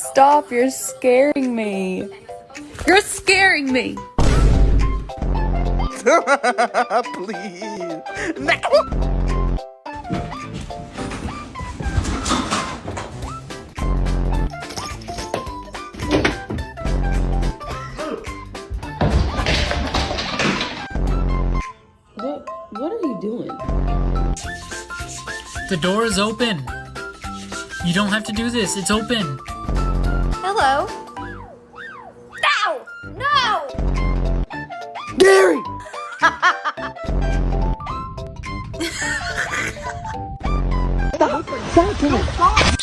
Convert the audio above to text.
Stop, you're scaring me. You're scaring me. Please. What are you doing? The door is open. You don't have to do this. It's open. Hello? No! No! Gary! Stop! Stop!